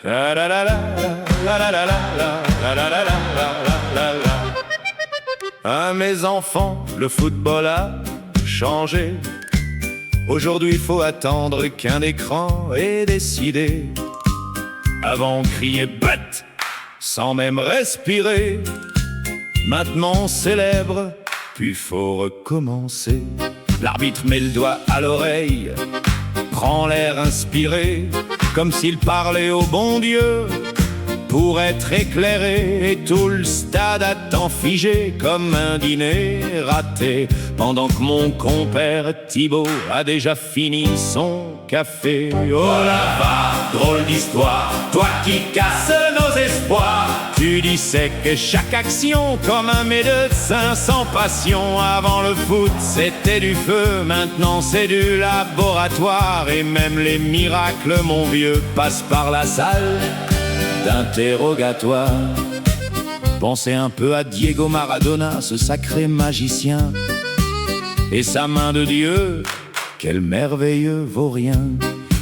La la la la la la la la la la la la la la. Ah mes enfants, le football a changé. Aujourd'hui faut attendre qu'un écran ait décidé. Avant on criait but sans même respirer. Maintenant on célèbre, puis faut recommencer. L'arbitre met le doigt à l'oreille, prend l'air inspiré, comme s'il parlait au bon Dieu pour être éclairé. Et tout le stade attend figé comme un dîner raté, pendant que mon compère Thibaut a déjà fini son café. Oh la va, drôle d'histoire, toi qui casses nos espoirs. Tu dissèques chaque action comme un médecin sans passion. Avant le foot c'était du feu, maintenant c'est du laboratoire. Et même les miracles, mon vieux, passent par la salle d'interrogatoire. Pensez un peu à Diego Maradona, ce sacré magicien, et sa main de Dieu, quel merveilleux vaurien.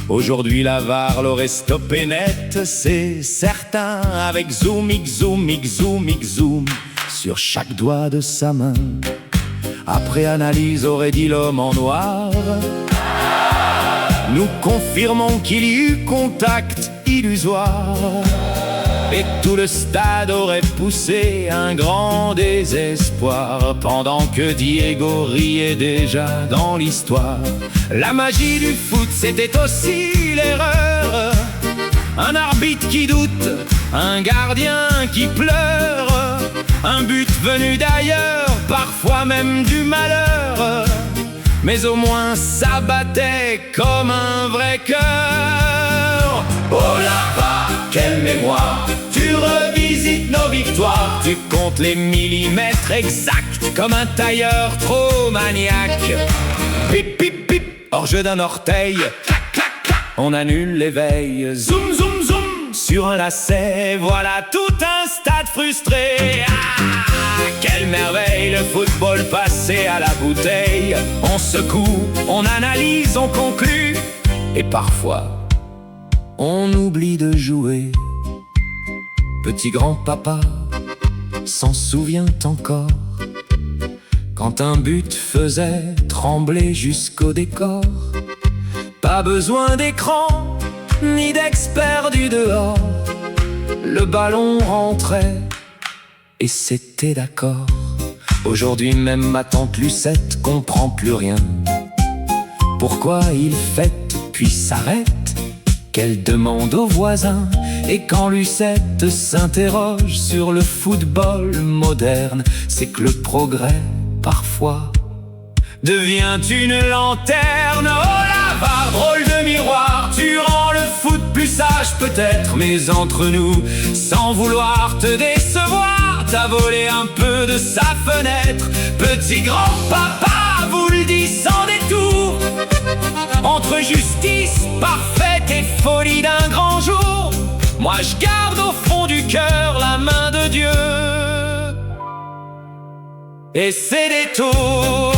Aujourd'hui la VAR l'aurait stoppé net, c'est certain, avec zoom, zoom, zoom, zoom sur chaque doigt de sa main. Après analyse aurait dit l'homme en noir: nous confirmons qu'il y eut contact illusoire. Et tout le stade aurait poussé un grand désespoir, pendant que Diego riait déjà dans l'histoire. La magie du foot, c'était aussi l'erreur, un arbitre qui doute, un gardien qui pleure, un but venu d'ailleurs, parfois même du malheur. Mais au moins ça battait comme un vrai cœur. Oh là-bas, quelle mémoire! Tu revisites nos victoires, tu comptes les millimètres exacts comme un tailleur trop maniaque. Pip, pip, pip, hors-jeu d'un orteil, clac, clac, clac, on annule l'éveil. Zoom, zoom, zoom, sur un lacet, voilà tout un stade frustré. Ah, quelle merveille, le football passé à la bouteille. On secoue, on analyse, on conclut, et parfois on oublie de jouer. Petit grand-papa s'en souvient encore, quand un but faisait trembler jusqu'au décor. Pas besoin d'écran, ni d'experts du dehors, le ballon rentrait et c'était d'accord. Aujourd'hui même ma tante Lucette comprend plus rien. Pourquoi il fête puis s'arrête, qu'elle demande aux voisins. Et quand Lucette s'interroge sur le football moderne, c'est que le progrès, parfois, devient une lanterne. Oh la VAR, drôle de miroir, tu rends le foot plus sage peut-être. Mais entre nous, sans vouloir te décevoir, t'as volé un peu de sa fenêtre. Petit grand-papa vous le dit sans détour, entre justice parfaite et folie d'un grand jour, moi je garde au fond du cœur la main de Dieu et ses détours.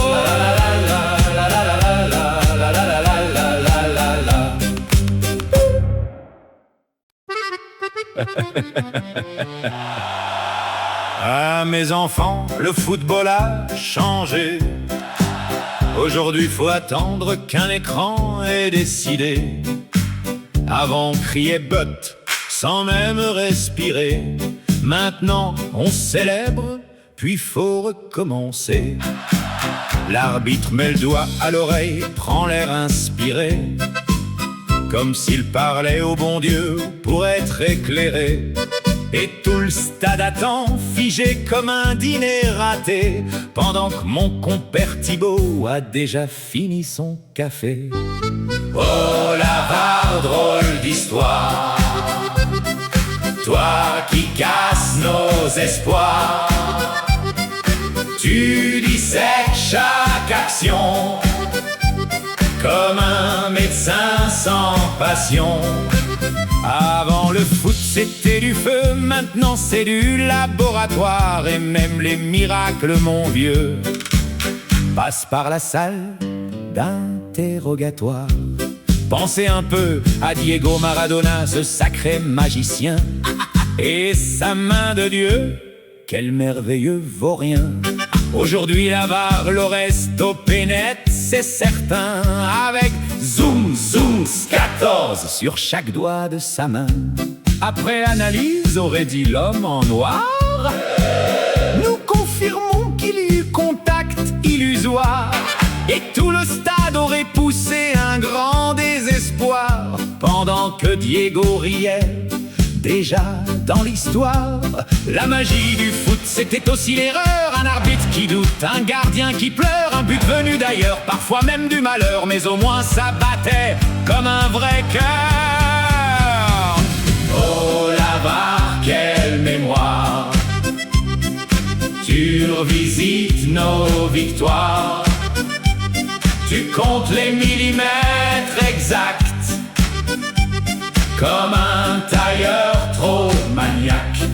Ah mes enfants, le football a changé. Aujourd'hui faut attendre qu'un écran ait décidé. Avant on criait but sans même respirer. Maintenant on célèbre, puis faut recommencer. L'arbitre met le doigt à l'oreille, prend l'air inspiré, comme s'il parlait au bon Dieu pour être éclairé. Et tout le stade attend figé comme un dîner raté, pendant que mon compère Thibaut a déjà fini son café. Oh la VAR, drôle d'histoire, toi qui casses nos espoirs. Tu dissèques chaque action comme un médecin sans passion. Avant le foot c'était du feu, maintenant c'est du laboratoire. Et même les miracles, mon vieux, passent par la salle d'interrogatoire. Pensez un peu à Diego Maradona, ce sacré magicien, et sa main de Dieu, quel merveilleux vaurien. Aujourd'hui la barre, le resto pénètre, c'est certain, avec zoom, zoom, 14 sur chaque doigt de sa main. Après analyse, aurait dit l'homme en noir, nous confirmons qu'il y eut contact illusoire, et tout le stade aurait poussé un grand désespoir, pendant que Diego riait. Déjà dans l'histoire, la magie du foot, c'était aussi l'erreur. Un arbitre qui doute, un gardien qui pleure, un but venu d'ailleurs, parfois même du malheur, mais au moins ça battait comme un vrai cœur. Oh la VAR, quelle mémoire! Tu revisites nos victoires, tu comptes les millimètres exacts, comme un tailleur trop maniaque.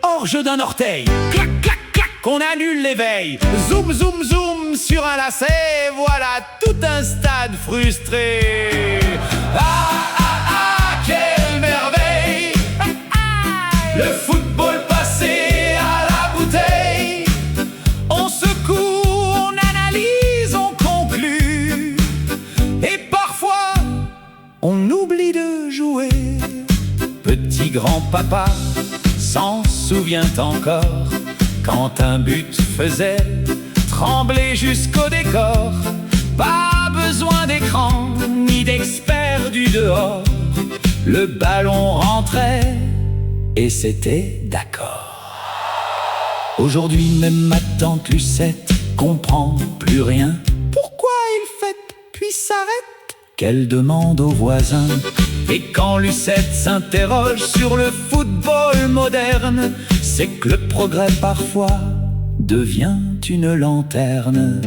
Hors jeu d'un orteil, clac, clac, clac, qu'on annule l'éveil. Zoom, zoom, zoom sur un lacet, voilà tout un stade frustré. Ah, ah, ah, quelle merveille! Le football passé à la bouteille. On secoue, on analyse, on conclut, et parfois on oublie de jouer. Petit grand-papa s'en souvient encore, quand un but faisait trembler jusqu'au décor. Pas besoin d'écran ni d'experts du dehors, le ballon rentrait et c'était d'accord. Aujourd'hui même ma tante Lucette comprend plus rien. Pourquoi il fait puis s'arrête? Qu'elle demande aux voisins. Et quand Lucette s'interroge sur le football moderne, c'est que le progrès parfois devient une lanterne.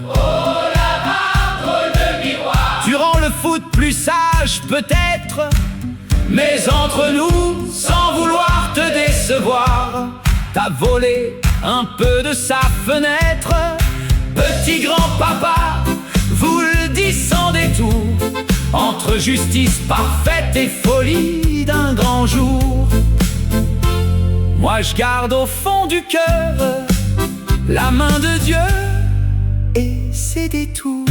Oh la marbre de miroir! Tu rends le foot plus sage peut-être, mais entre nous, sans vouloir te décevoir, t'as volé un peu de sa fenêtre. Petit grand-papa vous le dit sans détour, entre justice parfaite et folie d'un grand jour. Moi je garde au fond du cœur la main de Dieu et ses détours.